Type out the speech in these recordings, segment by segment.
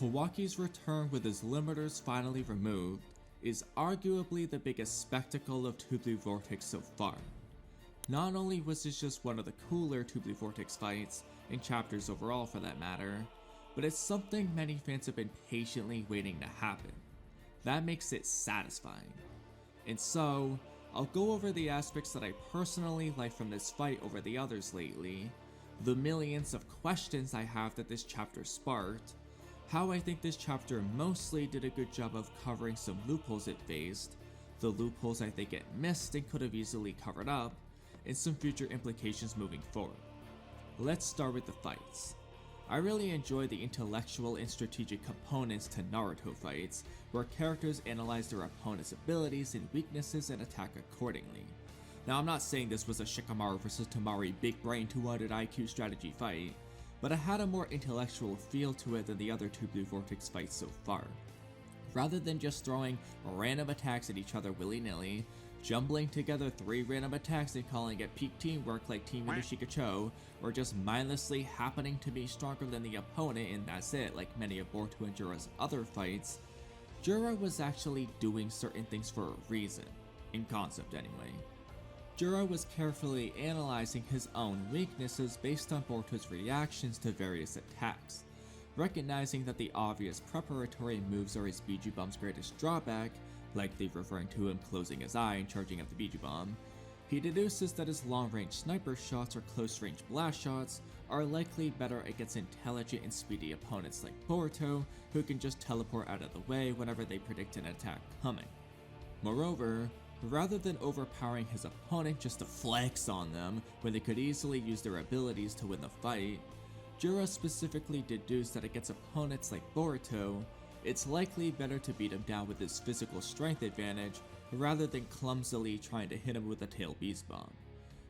Kawaki's return with his limiters finally removed is arguably the biggest spectacle of Two Blue Vortex so far. Not only was this just one of the cooler Two Blue Vortex fights, and chapters overall for that matter, but it's something many fans have been patiently waiting to happen. That makes it satisfying. And so, I'll go over the aspects that I personally like from this fight over the others lately, the millions of questions I have that this chapter sparked, how I think this chapter mostly did a good job of covering some loopholes it faced, the loopholes I think it missed and could have easily covered up, and some future implications moving forward. Let's start with the fights. I really enjoy the intellectual and strategic components to Naruto fights, where characters analyze their opponent's abilities and weaknesses and attack accordingly. Now, I'm not saying this was a Shikamaru vs Temari big brain 200 IQ strategy fight, but it had a more intellectual feel to it than the other Two Blue Vortex fights so far. Rather than just throwing random attacks at each other willy-nilly, jumbling together 3 random attacks and calling it peak teamwork like Team Shikacho, or just mindlessly happening to be stronger than the opponent and that's it like many of Boruto and Jura's other fights, Jura was actually doing certain things for a reason, in concept anyway. Jura was carefully analyzing his own weaknesses based on Boruto's reactions to various attacks, recognizing that the obvious preparatory moves are his Biju Bomb's greatest drawback, likely referring to him closing his eye and charging up the Biju Bomb. He deduces that his long-range sniper shots or close-range blast shots are likely better against intelligent and speedy opponents like Boruto, who can just teleport out of the way whenever they predict an attack coming. Moreover, rather than overpowering his opponent just to flex on them when they could easily use their abilities to win the fight, Jura specifically deduced that against opponents like Boruto, it's likely better to beat him down with his physical strength advantage rather than clumsily trying to hit him with a tail beast bomb.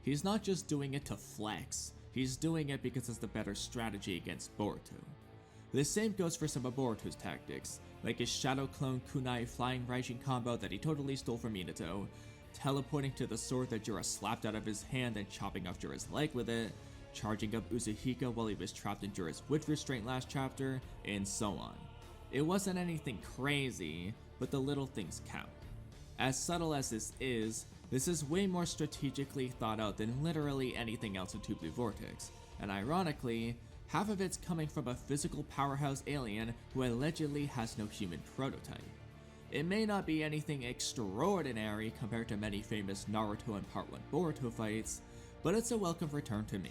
He's not just doing it to flex, he's doing it because it's the better strategy against Boruto. The same goes for some of Boruto's tactics, like his Shadow Clone Kunai Flying Raijin combo that he totally stole from Minato, teleporting to the sword that Jura slapped out of his hand and chopping off Jura's leg with it, charging up Uzuhiko while he was trapped in Jura's wood restraint last chapter, and so on. It wasn't anything crazy, but the little things count. As subtle as this is way more strategically thought out than literally anything else in Two Blue Vortex, and ironically, half of it's coming from a physical powerhouse alien who allegedly has no human prototype. It may not be anything extraordinary compared to many famous Naruto and Part 1 Boruto fights, but it's a welcome return to me.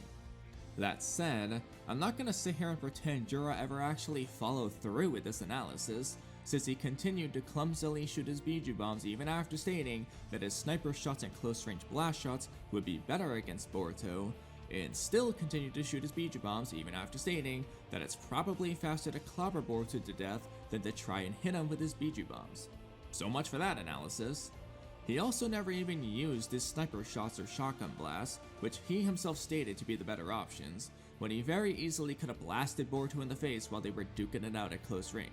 That said, I'm not gonna sit here and pretend Jura ever actually followed through with this analysis, since he continued to clumsily shoot his Biju Bombs even after stating that his sniper shots and close-range blast shots would be better against Boruto, and still continued to shoot his Biju Bombs even after stating that it's probably faster to clobber Boruto to death than to try and hit him with his Biju Bombs. So much for that analysis. He also never even used his sniper shots or shotgun blasts, which he himself stated to be the better options, when he very easily could have blasted Boruto in the face while they were duking it out at close range.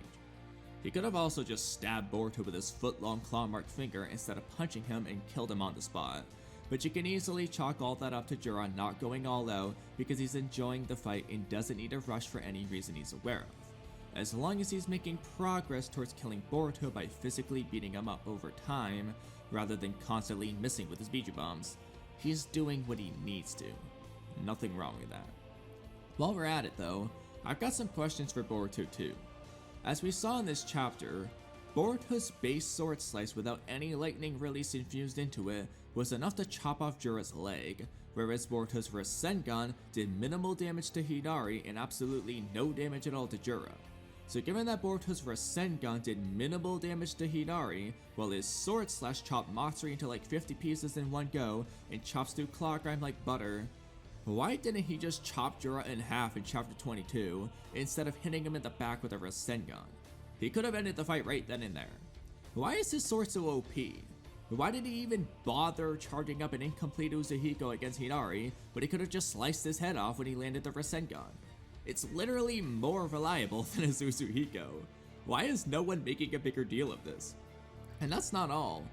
He could have also just stabbed Boruto with his foot-long claw-marked finger instead of punching him and killed him on the spot, but you can easily chalk all that up to Jura not going all out because he's enjoying the fight and doesn't need a rush for any reason he's aware of. As long as he's making progress towards killing Boruto by physically beating him up over time, rather than constantly missing with his Biju Bombs, he's doing what he needs to. Nothing wrong with that. While we're at it though, I've got some questions for Boruto too. As we saw in this chapter, Boruto's base sword slice without any lightning release infused into it was enough to chop off Jura's leg, whereas Boruto's Rasengan did minimal damage to Hidari and absolutely no damage at all to Jura. So given that Boruto's Rasengan did minimal damage to Hidari, while his sword slash chopped Matsuri into like 50 pieces in one go and chops through claw grime like butter, why didn't he just chop Jura in half in chapter 22 instead of hitting him in the back with a Rasengan? He could have ended the fight right then and there. Why is his sword so OP? Why did he even bother charging up an incomplete Uzuhiko against Hidari when he could have just sliced his head off when he landed the Rasengan? It's literally more reliable than his Uzuhiko. Why is no one making a bigger deal of this? And that's not all.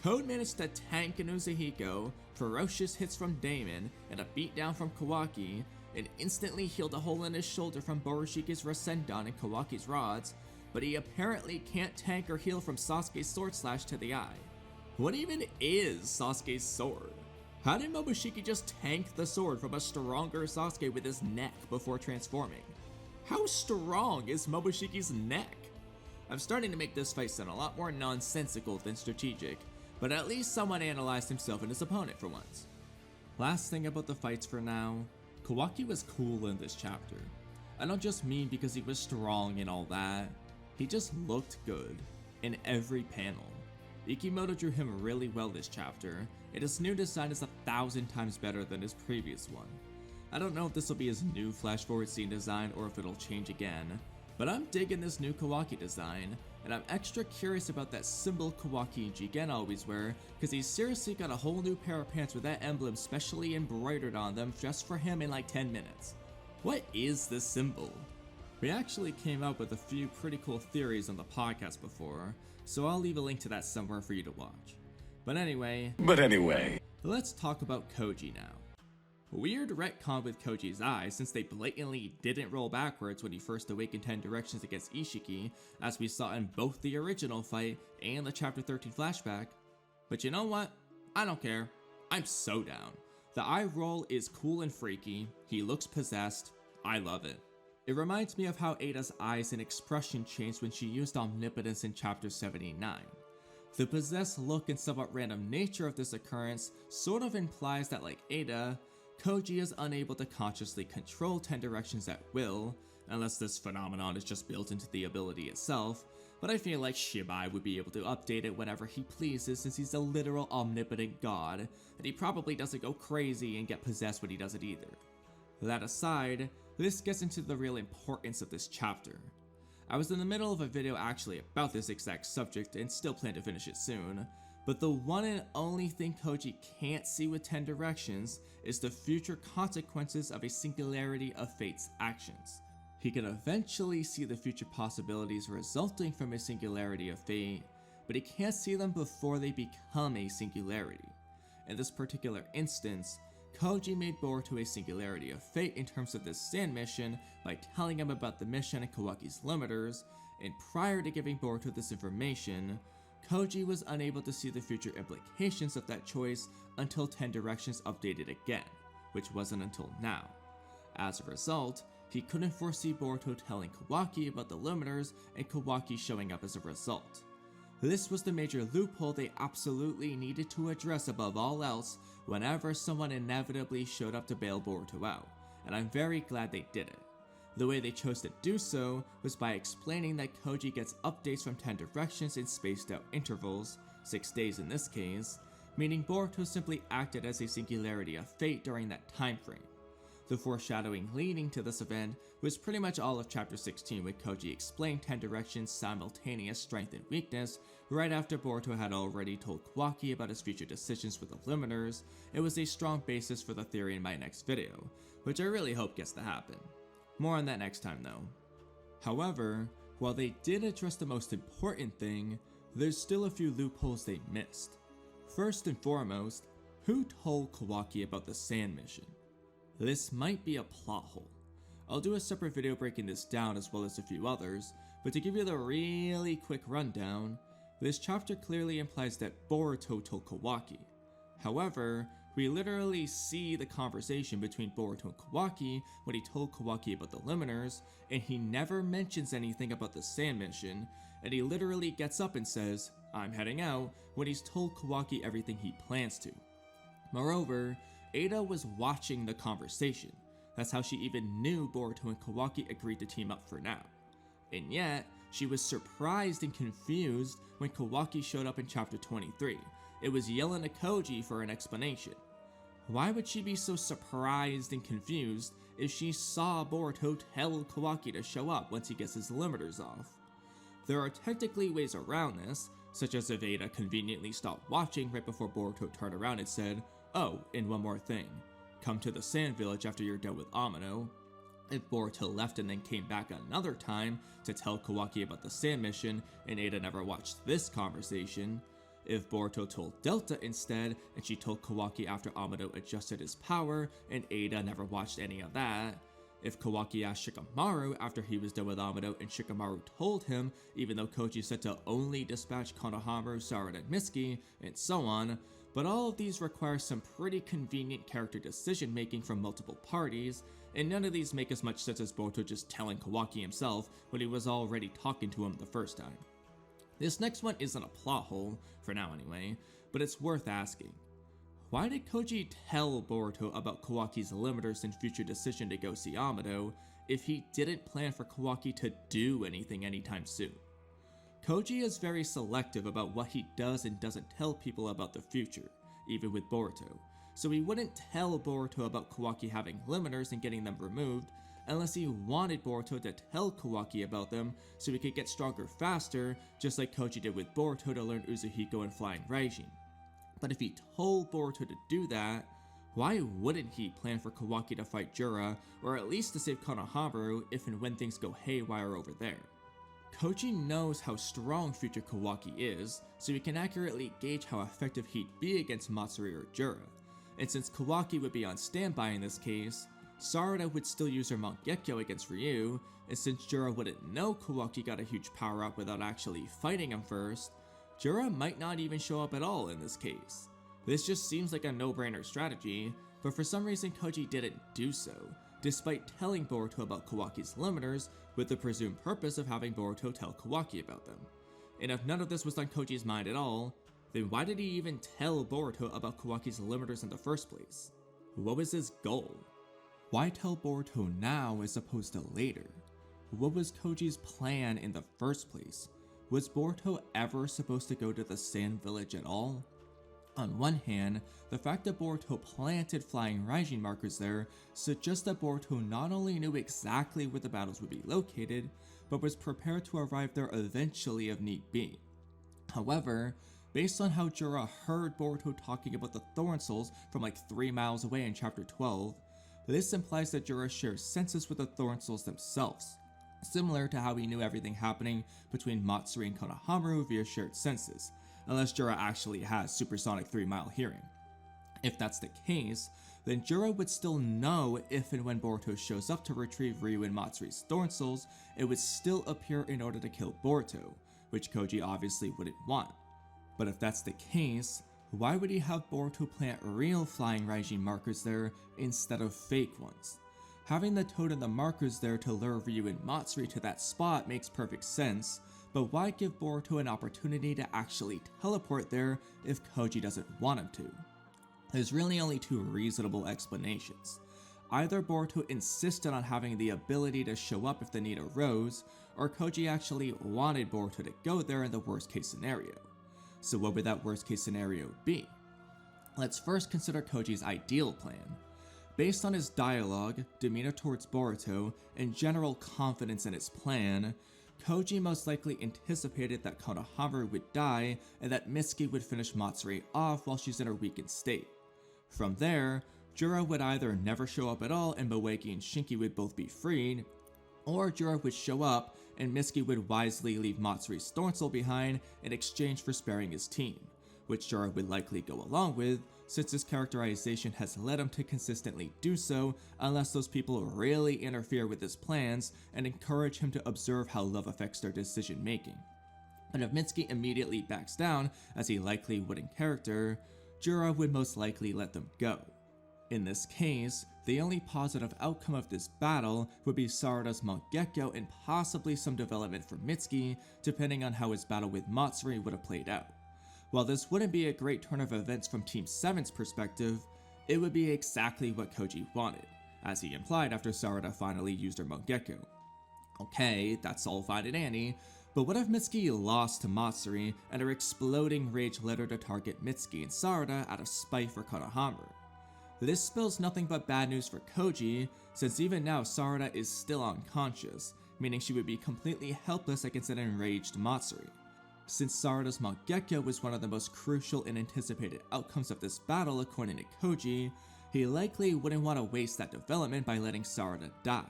Code managed to tank an Uzuhiko, ferocious hits from Damon, and a beatdown from Kawaki, and instantly healed a hole in his shoulder from Boroshiki's Rasengan and Kawaki's rods, but he apparently can't tank or heal from Sasuke's sword slash to the eye. What even is Sasuke's sword? How did Momoshiki just tank the sword from a stronger Sasuke with his neck before transforming? How strong is Momoshiki's neck? I'm starting to make this fight sound a lot more nonsensical than strategic, but at least someone analyzed himself and his opponent for once. Last thing about the fights for now, Kawaki was cool in this chapter. I don't just mean because he was strong and all that, he just looked good in every panel. Ikimoto drew him really well this chapter, and his new design is 1,000 times better than his previous one. I don't know if this will be his new flash forward scene design or if it'll change again, but I'm digging this new Kawaki design, and I'm extra curious about that symbol Kawaki and Jigen always wear, cause he's seriously got a whole new pair of pants with that emblem specially embroidered on them just for him in like 10 minutes. What is this symbol? We actually came up with a few pretty cool theories on the podcast before, so I'll leave a link to that somewhere for you to watch. But anyway, let's talk about Koji now. Weird retcon with Koji's eyes since they blatantly didn't roll backwards when he first awakened 10 directions against Ishiki, as we saw in both the original fight and the chapter 13 flashback. But you know what? I don't care. I'm so down. The eye roll is cool and freaky, he looks possessed, I love it. It reminds me of how Eida's eyes and expression changed when she used omnipotence in chapter 79. The possessed look and somewhat random nature of this occurrence sort of implies that, like Eida, Koji is unable to consciously control 10 directions at will, unless this phenomenon is just built into the ability itself, but I feel like Shibai would be able to update it whenever he pleases since he's a literal omnipotent god, and he probably doesn't go crazy and get possessed when he does it either. That aside, this gets into the real importance of this chapter. I was in the middle of a video actually about this exact subject and still plan to finish it soon, but the one and only thing Koji can't see with 10 directions is the future consequences of a singularity of fate's actions. He can eventually see the future possibilities resulting from a singularity of fate, but he can't see them before they become a singularity. In this particular instance, Koji made Boruto a singularity of fate in terms of this sand mission by telling him about the mission and Kawaki's limiters, and prior to giving Boruto this information, Koji was unable to see the future implications of that choice until 10 directions updated again, which wasn't until now. As a result, he couldn't foresee Boruto telling Kawaki about the limiters and Kawaki showing up as a result. This was the major loophole they absolutely needed to address above all else whenever someone inevitably showed up to bail Boruto out, and I'm very glad they did it. The way they chose to do so was by explaining that Koji gets updates from 10 directions in spaced out intervals, 6 days in this case, meaning Boruto simply acted as a singularity of fate during that time frame. The foreshadowing leading to this event was pretty much all of chapter 16 with Koji explained 10 directions' simultaneous strength and weakness right after Boruto had already told Kawaki about his future decisions with the limiters. It was a strong basis for the theory in my next video, which I really hope gets to happen. More on that next time though. However, while they did address the most important thing, there's still a few loopholes they missed. First and foremost, who told Kawaki about the sand mission? This might be a plot hole. I'll do a separate video breaking this down as well as a few others, but to give you the really quick rundown, this chapter clearly implies that Boruto told Kawaki. However, we literally see the conversation between Boruto and Kawaki when he told Kawaki about the limiters, and he never mentions anything about the sand mission, and he literally gets up and says, "I'm heading out," when he's told Kawaki everything he plans to. Moreover, Eida was watching the conversation. That's how she even knew Boruto and Kawaki agreed to team up for now. And yet, she was surprised and confused when Kawaki showed up in chapter 23. It was yelling at Koji for an explanation. Why would she be so surprised and confused if she saw Boruto tell Kawaki to show up once he gets his limiters off? There are technically ways around this, such as if Eida conveniently stopped watching right before Boruto turned around and said, "Oh, and one more thing. Come to the sand village after you're done with Amado." If Boruto left and then came back another time to tell Kawaki about the sand mission and Eida never watched this conversation, If Boruto told Delta instead, and she told Kawaki after Amado adjusted his power, and Eida never watched any of that. If Kawaki asked Shikamaru after he was done with Amado and Shikamaru told him, even though Koji said to only dispatch Konohamaru, Sarada, and Mitsuki, and so on. But all of these require some pretty convenient character decision making from multiple parties, and none of these make as much sense as Boruto just telling Kawaki himself when he was already talking to him the first time. This next one isn't a plot hole, for now anyway, but it's worth asking. Why did Koji tell Boruto about Kawaki's limiters and future decision to go see Amado if he didn't plan for Kawaki to do anything anytime soon? Koji is very selective about what he does and doesn't tell people about the future, even with Boruto, so he wouldn't tell Boruto about Kawaki having limiters and getting them removed unless he wanted Boruto to tell Kawaki about them so he could get stronger faster, just like Koji did with Boruto to learn Uzuhiko and Flying Raijin. But if he told Boruto to do that, why wouldn't he plan for Kawaki to fight Jura, or at least to save Konohamaru if and when things go haywire over there? Koji knows how strong future Kawaki is, so he can accurately gauge how effective he'd be against Matsuri or Jura. And since Kawaki would be on standby in this case, Sarada would still use her Mangekyo against Ryu, and since Jura wouldn't know Kawaki got a huge power up without actually fighting him first, Jura might not even show up at all in this case. This just seems like a no-brainer strategy, but for some reason Koji didn't do so, despite telling Boruto about Kawaki's limiters with the presumed purpose of having Boruto tell Kawaki about them. And if none of this was on Koji's mind at all, then why did he even tell Boruto about Kawaki's limiters in the first place? What was his goal? Why tell Boruto now as opposed to later? What was Koji's plan in the first place? Was Boruto ever supposed to go to the Sand Village at all? On one hand, the fact that Boruto planted Flying Raijin markers there suggests that Boruto not only knew exactly where the battles would be located, but was prepared to arrive there eventually if need be. However, based on how Jura heard Boruto talking about the Thorn Souls from like 3 miles away in chapter 12, this implies that Jura shares senses with the Thorn Souls themselves, similar to how he knew everything happening between Matsuri and Konohamaru via shared senses, unless Jura actually has supersonic 3-mile hearing. If that's the case, then Jura would still know if and when Boruto shows up to retrieve Ryu and Matsuri's Thorn Souls, it would still appear in order to kill Boruto, which Koji obviously wouldn't want. But if that's the case, why would he have Boruto plant real Flying Raijin markers there instead of fake ones? Having the toad and the markers there to lure Ryu and Matsuri to that spot makes perfect sense, but why give Boruto an opportunity to actually teleport there if Koji doesn't want him to? There's really only 2 reasonable explanations. Either Boruto insisted on having the ability to show up if the need arose, or Koji actually wanted Boruto to go there in the worst case scenario. So what would that worst case scenario be? Let's first consider Koji's ideal plan. Based on his dialogue, demeanor towards Boruto, and general confidence in his plan, Koji most likely anticipated that Konohamaru would die and that Mitsuki would finish Matsuri off while she's in her weakened state. From there, Jura would either never show up at all and Moegi and Shinki would both be freed, or Jura would show up and Mitsuki would wisely leave Matsuri's Thorn Soul behind in exchange for sparing his team, which Jura would likely go along with, since his characterization has led him to consistently do so unless those people really interfere with his plans and encourage him to observe how love affects their decision making. But if Mitsuki immediately backs down, as he likely would in character, Jura would most likely let them go. In this case, the only positive outcome of this battle would be Sarada's Mangekyo and possibly some development for Mitsuki, depending on how his battle with Matsuri would have played out. While this wouldn't be a great turn of events from Team 7's perspective, it would be exactly what Koji wanted, as he implied after Sarada finally used her Mangekyo. Okay, that's all fine and dandy, but what if Mitsuki lost to Matsuri and her exploding rage led her to target Mitsuki and Sarada out of spite for Konohamaru? This spells nothing but bad news for Koji, since even now Sarada is still unconscious, meaning she would be completely helpless against an enraged Matsuri. Since Sarada's Mangekyo was one of the most crucial and anticipated outcomes of this battle according to Koji, he likely wouldn't want to waste that development by letting Sarada die.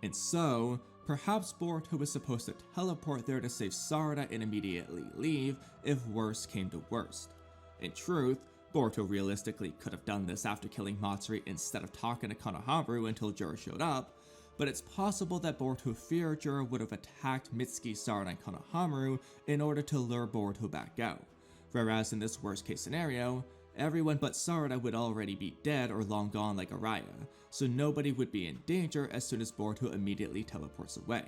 And so, perhaps Boruto was supposed to teleport there to save Sarada and immediately leave if worse came to worst. In truth, Boruto realistically could have done this after killing Matsuri instead of talking to Konohamaru until Jura showed up, but it's possible that Boruto feared Jura would have attacked Mitsuki, Sarada, and Konohamaru in order to lure Boruto back out, whereas in this worst case scenario, everyone but Sarada would already be dead or long gone like Araya, so nobody would be in danger as soon as Boruto immediately teleports away.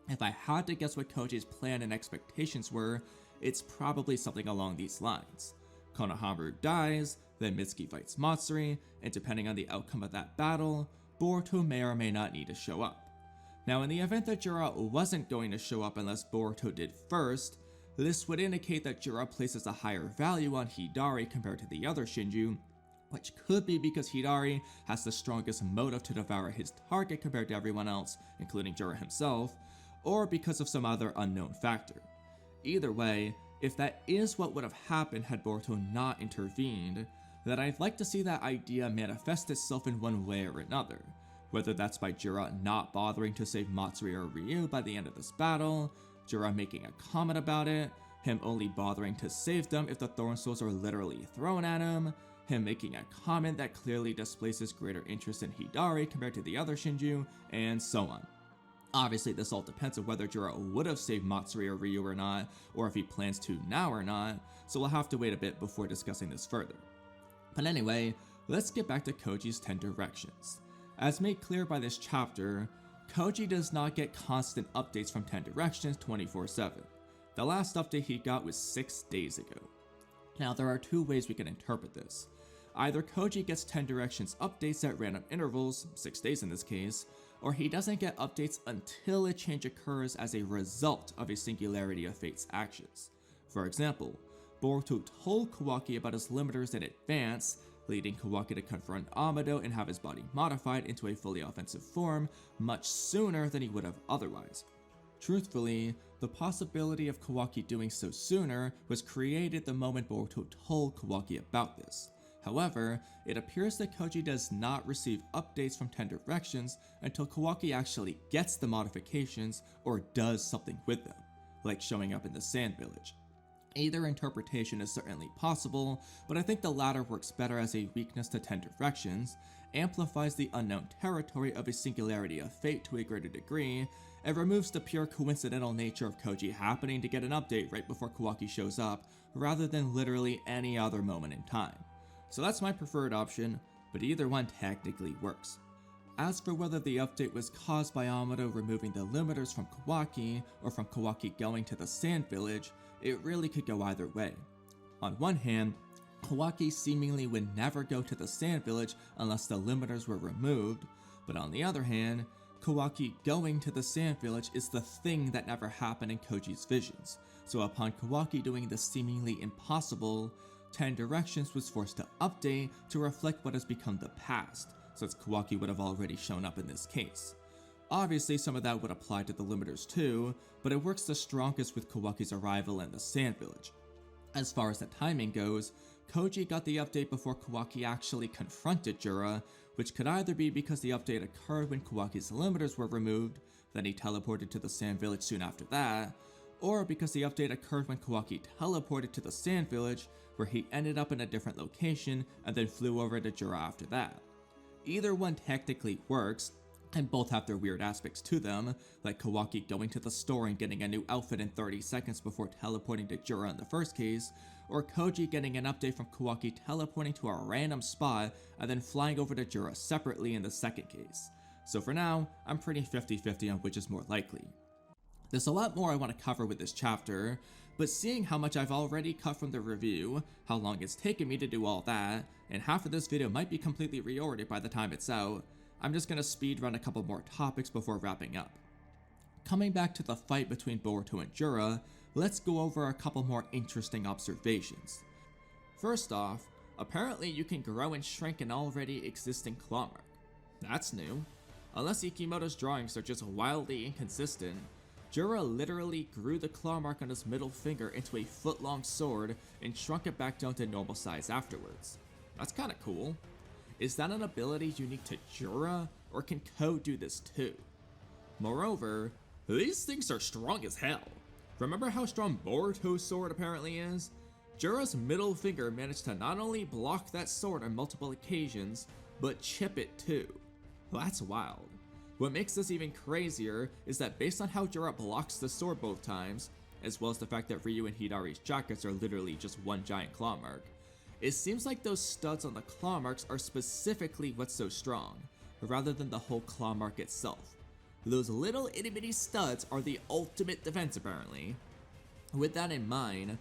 If I had to guess what Koji's plan and expectations were, it's probably something along these lines. Konohamaru dies, then Mitsuki fights Matsuri, and depending on the outcome of that battle, Boruto may or may not need to show up. Now in the event that Jura wasn't going to show up unless Boruto did first, this would indicate that Jura places a higher value on Hidari compared to the other Shinju, which could be because Hidari has the strongest motive to devour his target compared to everyone else, including Jura himself, or because of some other unknown factor. Either way, if that is what would have happened had Boruto not intervened, then I'd like to see that idea manifest itself in one way or another, whether that's by Jura not bothering to save Matsuri or Ryu by the end of this battle, Jura making a comment about it, him only bothering to save them if the Thorn Souls are literally thrown at him making a comment that clearly displays his greater interest in Hidari compared to the other Shinju, and so on. Obviously, this all depends on whether Jura would have saved Matsuri or Ryu or not, or if he plans to now or not, so we'll have to wait a bit before discussing this further. But anyway, let's get back to Koji's 10 directions. As made clear by this chapter, Koji does not get constant updates from 10 directions 24/7. The last update he got was 6 days ago. Now there are two ways we can interpret this. Either Koji gets 10 directions updates at random intervals, 6 days in this case, or he doesn't get updates until a change occurs as a result of a singularity of fate's actions. For example, Boruto told Kawaki about his limiters in advance, leading Kawaki to confront Amado and have his body modified into a fully offensive form much sooner than he would have otherwise. Truthfully, the possibility of Kawaki doing so sooner was created the moment Boruto told Kawaki about this. However, it appears that Koji does not receive updates from 10 directions until Kawaki actually gets the modifications or does something with them, like showing up in the Sand Village. Either interpretation is certainly possible, but I think the latter works better as a weakness to 10 directions, amplifies the unknown territory of a singularity of fate to a greater degree, and removes the pure coincidental nature of Koji happening to get an update right before Kawaki shows up, rather than literally any other moment in time. So that's my preferred option, but either one technically works. As for whether the update was caused by Amado removing the limiters from Kawaki, or from Kawaki going to the Sand Village, it really could go either way. On one hand, Kawaki seemingly would never go to the Sand Village unless the limiters were removed, but on the other hand, Kawaki going to the Sand Village is the thing that never happened in Koji's visions, so upon Kawaki doing the seemingly impossible, 10 Directions was forced to update to reflect what has become the past, since Kawaki would have already shown up in this case. Obviously, some of that would apply to the limiters too, but it works the strongest with Kawaki's arrival in the Sand Village. As far as the timing goes, Koji got the update before Kawaki actually confronted Jura, which could either be because the update occurred when Kawaki's limiters were removed, then he teleported to the Sand Village soon after that, or because the update occurred when Kawaki teleported to the Sand Village, where he ended up in a different location and then flew over to Jura after that. Either one technically works, and both have their weird aspects to them, like Kawaki going to the store and getting a new outfit in 30 seconds before teleporting to Jura in the first case, or Koji getting an update from Kawaki teleporting to a random spot and then flying over to Jura separately in the second case. So for now, I'm pretty 50-50 on which is more likely. There's a lot more I want to cover with this chapter, but seeing how much I've already cut from the review, how long it's taken me to do all that, and half of this video might be completely reordered by the time it's out, I'm just gonna speedrun a couple more topics before wrapping up. Coming back to the fight between Boruto and Jura, let's go over a couple more interesting observations. First off, apparently you can grow and shrink an already existing claw mark. That's new. Unless Ikimoto's drawings are just wildly inconsistent, Jura literally grew the claw mark on his middle finger into a foot-long sword and shrunk it back down to normal size afterwards. That's kinda cool. Is that an ability unique to Jura, or can Ko do this too? Moreover, these things are strong as hell. Remember how strong Boruto's sword apparently is? Jura's middle finger managed to not only block that sword on multiple occasions, but chip it too. That's wild. What makes this even crazier is that based on how Jura blocks the sword both times, as well as the fact that Ryu and Hidari's jackets are literally just one giant claw mark, it seems like those studs on the claw marks are specifically what's so strong, rather than the whole claw mark itself. Those little itty bitty studs are the ultimate defense apparently. With that in mind,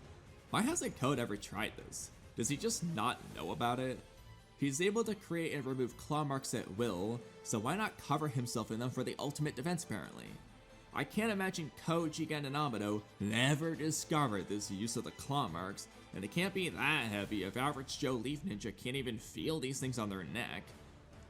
why hasn't Code ever tried this? Does he just not know about it? He's able to create and remove claw marks at will, so why not cover himself in them for the ultimate defense apparently? I can't imagine Koji and Amado never discovered this use of the claw marks, and it can't be that heavy if average Joe Leaf Ninja can't even feel these things on their neck.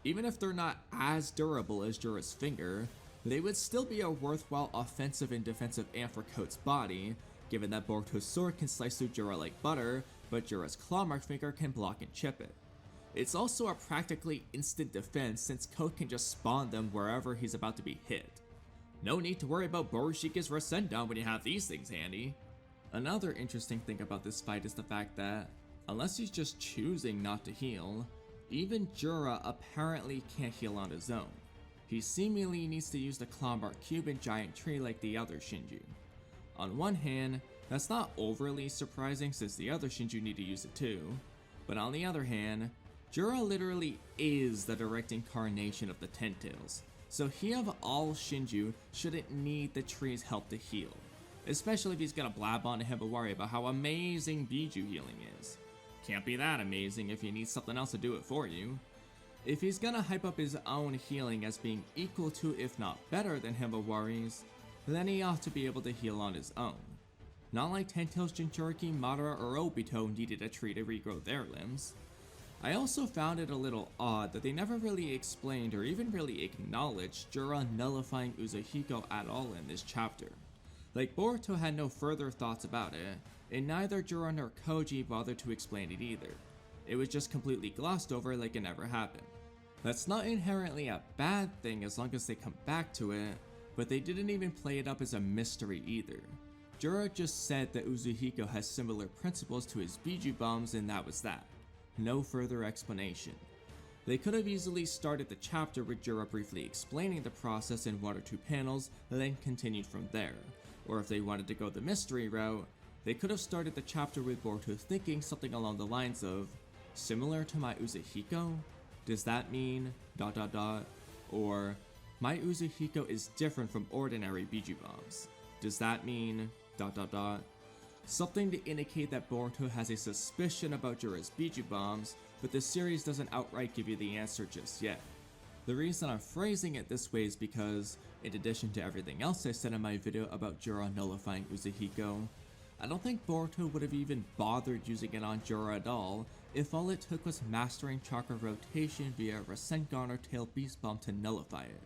Even if they're not as durable as Jura's finger, they would still be a worthwhile offensive and defensive amp for Code's body, given that Boruto's sword can slice through Jura like butter, but Jura's claw mark finger can block and chip it. It's also a practically instant defense since Code can just spawn them wherever he's about to be hit. No need to worry about Boroshiki's Rasendan when you have these things handy. Another interesting thing about this fight is the fact that, unless he's just choosing not to heal, even Jura apparently can't heal on his own. He seemingly needs to use the Clawmark Cube and Giant Tree like the other Shinju. On one hand, that's not overly surprising since the other Shinju need to use it too, but on the other hand, Jura literally is the direct incarnation of the Ten Tails, so he of all Shinju shouldn't need the tree's help to heal, especially if he's gonna blab on to Hibawari about how amazing Biju healing is. Can't be that amazing if you need something else to do it for you. If he's gonna hype up his own healing as being equal to if not better than Hibawari's, then he ought to be able to heal on his own. Not like Ten Tails Jinchuriki, Madara, or Obito needed a tree to regrow their limbs. I also found it a little odd that they never really explained or even really acknowledged Jura nullifying Uzuhiko at all in this chapter. Like Boruto had no further thoughts about it, and neither Jura nor Koji bothered to explain it either. It was just completely glossed over like it never happened. That's not inherently a bad thing as long as they come back to it, but they didn't even play it up as a mystery either. Jura just said that Uzuhiko has similar principles to his Biju bombs and that was that. No further explanation. They could have easily started the chapter with Jura briefly explaining the process in 1 or 2 panels, and then continued from there. Or if they wanted to go the mystery route, they could have started the chapter with Boruto thinking something along the lines of, similar to my Uzuhiko? Does that mean ... Or, my Uzuhiko is different from ordinary Biju bombs. Does that mean ... Something to indicate that Boruto has a suspicion about Jura's Biju bombs, but the series doesn't outright give you the answer just yet. The reason I'm phrasing it this way is because, in addition to everything else I said in my video about Jura nullifying Uzuhiko, I don't think Boruto would have even bothered using it on Jura at all if all it took was mastering chakra rotation via Rasengan or Tail Beast Bomb to nullify it.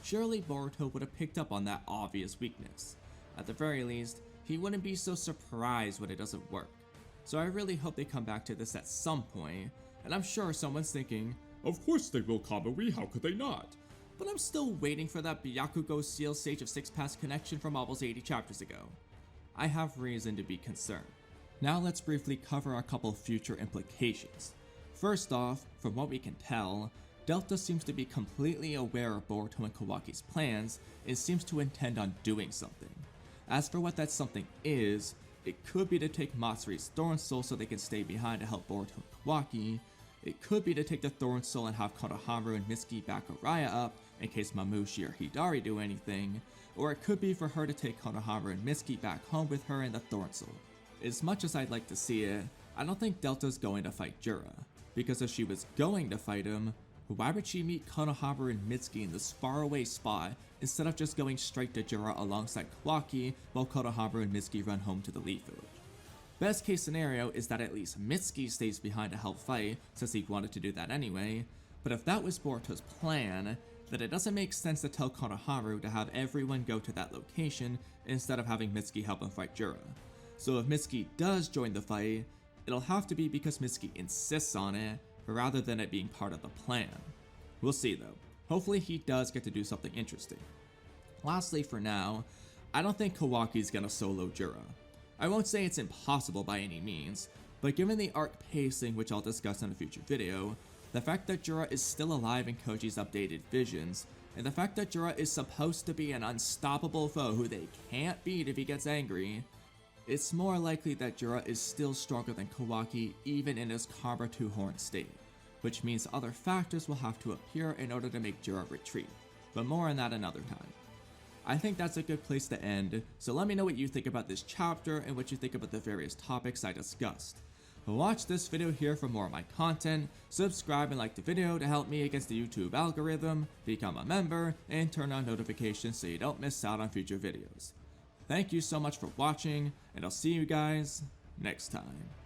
Surely Boruto would have picked up on that obvious weakness. At the very least, he wouldn't be so surprised when it doesn't work. So I really hope they come back to this at some point, and I'm sure someone's thinking, of course they will, Kamui, how could they not? But I'm still waiting for that Byakugo Seal Sage of 6 Paths connection from almost 80 chapters ago. I have reason to be concerned. Now let's briefly cover a couple future implications. First off, from what we can tell, Delta seems to be completely aware of Boruto and Kawaki's plans and seems to intend on doing something. As for what that something is, it could be to take Matsuri's Thorn Soul so they can stay behind to help Boruto and Kawaki. It could be to take the Thorn Soul and have Konohamaru and Mitsuki back Araya up in case Mamushi or Hidari do anything, or it could be for her to take Konohamaru and Mitsuki back home with her and the Thorn Soul. As much as I'd like to see it, I don't think Delta's going to fight Jura, because if she was going to fight him, why would she meet Konohamaru and Mitsuki in this faraway spot instead of just going straight to Jura alongside Kawaki while Konohamaru and Mitsuki run home to the Leaf Village? Best case scenario is that at least Mitsuki stays behind to help fight since he wanted to do that anyway, but if that was Boruto's plan, then it doesn't make sense to tell Konohamaru to have everyone go to that location instead of having Mitsuki help him fight Jura. So if Mitsuki does join the fight, it'll have to be because Mitsuki insists on it, rather than it being part of the plan. We'll see though. Hopefully he does get to do something interesting. Lastly, for now, I don't think Kawaki's gonna solo Jura. I won't say it's impossible by any means, but given the arc pacing, which I'll discuss in a future video, the fact that Jura is still alive in Koji's updated visions, and the fact that Jura is supposed to be an unstoppable foe who they can't beat if he gets angry, it's more likely that Jura is still stronger than Kawaki even in his Karma 2-horn state, which means other factors will have to appear in order to make Jura retreat, but more on that another time. I think that's a good place to end, so let me know what you think about this chapter and what you think about the various topics I discussed. Watch this video here for more of my content, subscribe and like the video to help me against the YouTube algorithm, become a member, and turn on notifications so you don't miss out on future videos. Thank you so much for watching, and I'll see you guys next time.